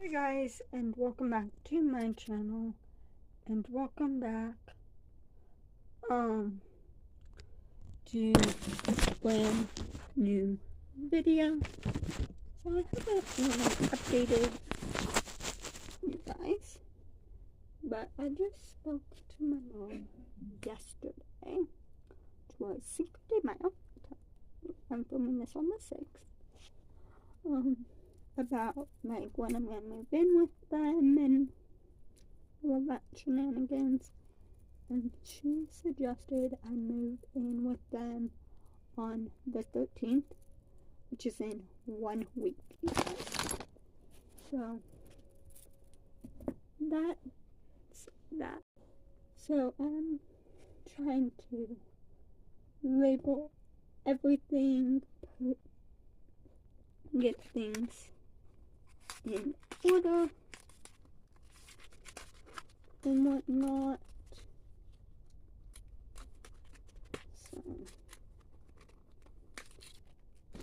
Hey guys, and welcome back to my channel, and welcome back to a brand new video. So I haven't really updated you guys, but I just spoke to my mom yesterday, which was Cinco de Mayo. I'm filming this on the 6th. About like when I'm gonna move in with them and all that shenanigans. And she suggested I move in with them on the 13th, which is in 1 week. So that's that. So I'm trying to label everything, get things in order and whatnot. So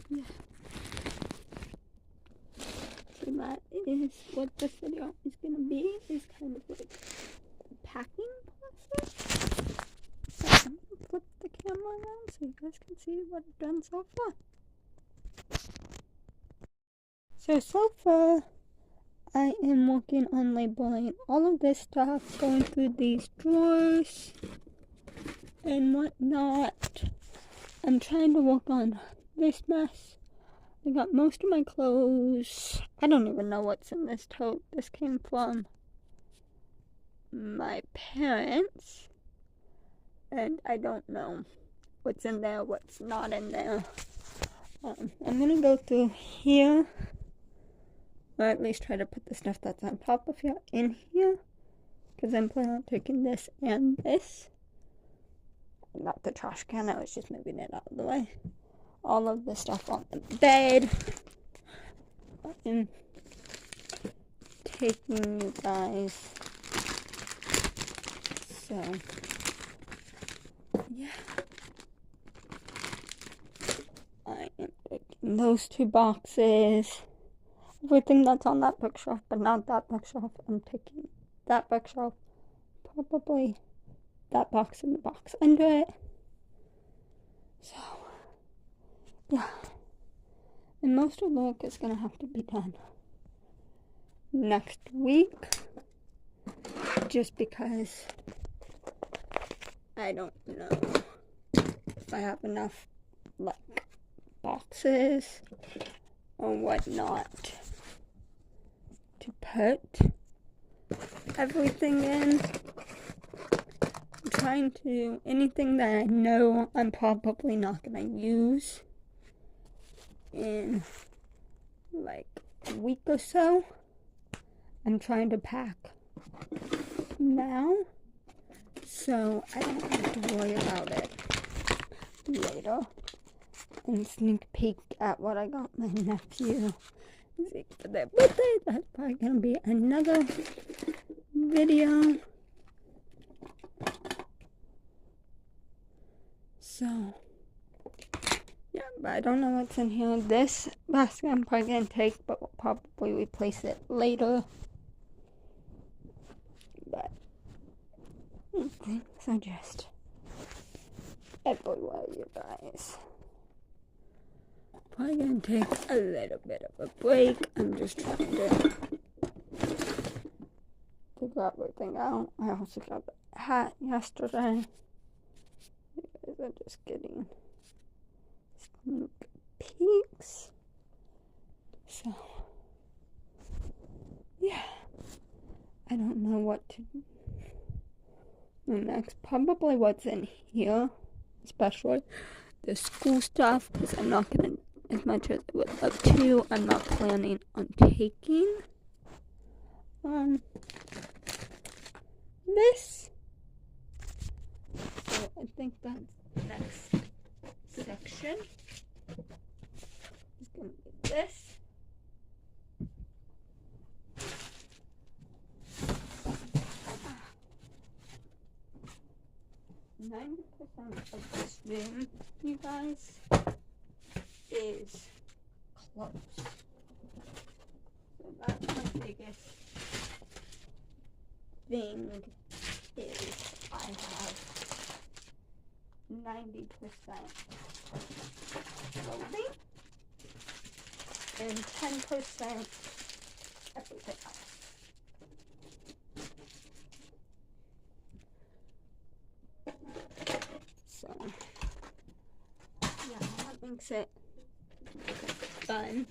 yeah. So that is what this video is gonna be, is kind of like the packing process. So I'm gonna flip the camera around so you guys can see what I've done so far. So far, I am working on labeling all of this stuff, going through these drawers and whatnot. I'm trying to work on this mess. I got most of my clothes. I don't even know what's in this tote. This came from my parents, and I don't know what's in there, what's not in there. I'm gonna go through here, or at least try to put the stuff that's on top of here in here, because I'm planning on taking this and this. Not the trash can, I was just moving it out of the way. All of the stuff on the bed. I'm taking you guys. So, yeah. I am taking those 2 boxes. Everything that's on that bookshelf, but not that bookshelf. I'm taking that bookshelf. Probably that box and the box under it. So, yeah. And most of the work is going to have to be done next week. Just because I don't know if I have enough, like, boxes or whatnot to put everything in. I'm trying to, anything that I know I'm probably not going to use in like a week or so, I'm trying to pack now, so I don't have to worry about it later. And sneak peek at what I got my nephew for their birthday. That's probably gonna be another video. So yeah, but I don't know what's in here. This basket I'm probably gonna take, but we'll probably replace it later. But things are just everywhere, you guys. Probably gonna take a little bit of a break. I'm just trying to figure everything out. I also got the hat yesterday. You guys are just getting sneak peeks. So, yeah. I don't know what to do next. Probably what's in here, especially the school stuff, because I'm not gonna, as much as I would love to, I'm not planning on taking this. So I think that's the next section. It's gonna be this. 90% of this room, you guys, is closed. So that might be biggest thing is I have 90% clothing and 10% everything else. So, yeah, that makes it fun.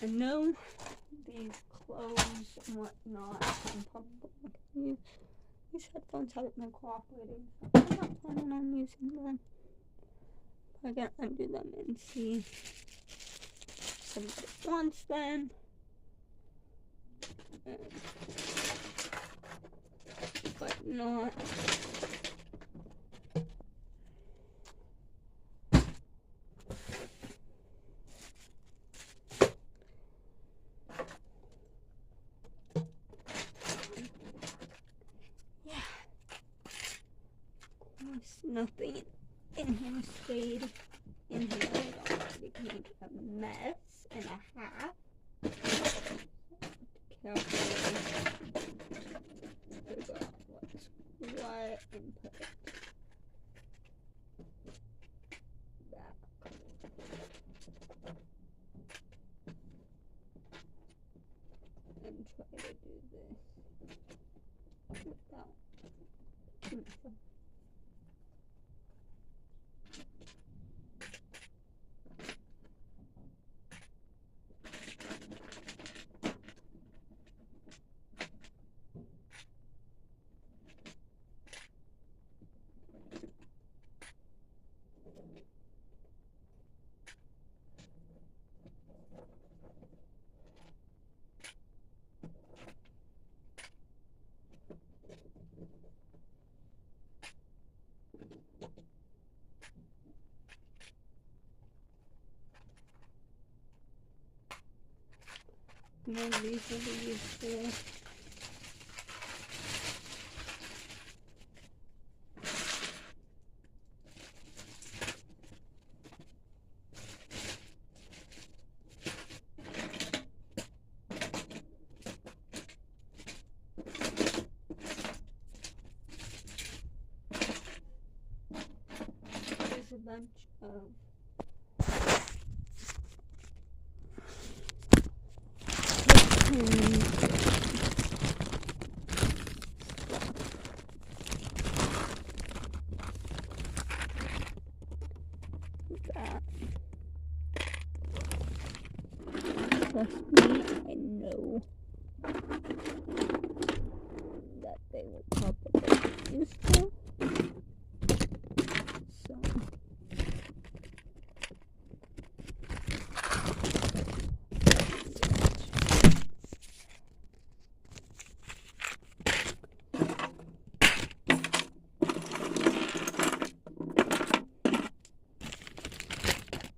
I know these clothes and whatnot, I'm probably not going to use. These headphones haven't been cooperating, so I'm not planning on using them. I'm gonna undo them and see if somebody wants them. But not. Yeah. Of course, nothing in here stayed in here at all. It became a mess and a half. Carefully figure out what's what and put it back. And try to do this without too much. And then these will be useful. There's a bunch of that. Trust me, I know that they will probably be useful. So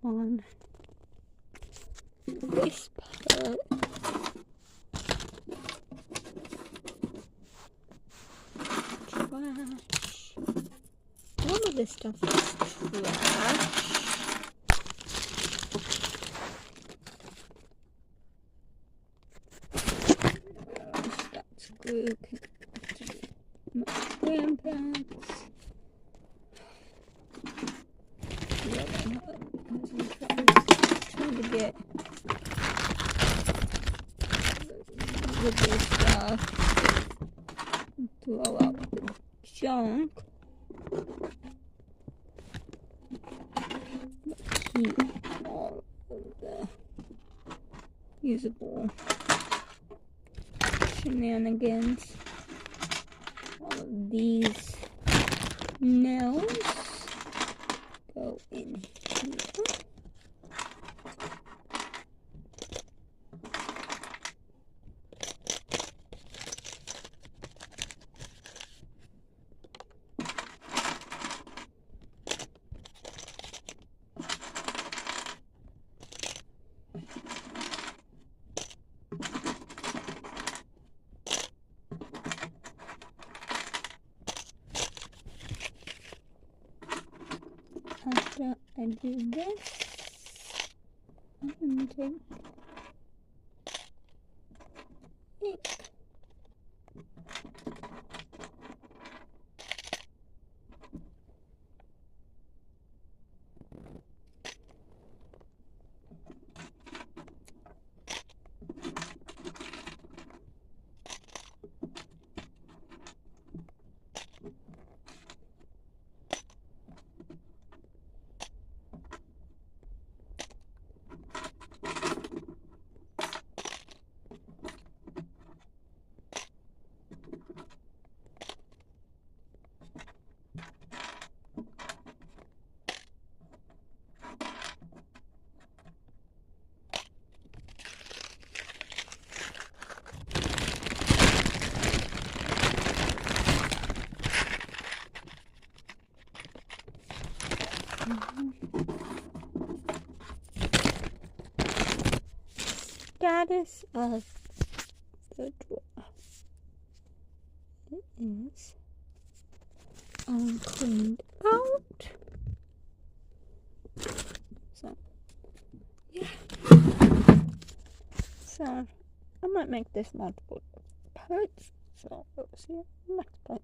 on this part, trash. All of this stuff is trash. That's glue connected to my grandparents. Trying to get with this stuff, throw out the junk, but keep all of the usable shenanigans. All of these nails go in here. After I do this, I'm going to take status of the drawer. It is cleaned out. So, yeah. So, I might make this multiple parts. So, we'll see you next part.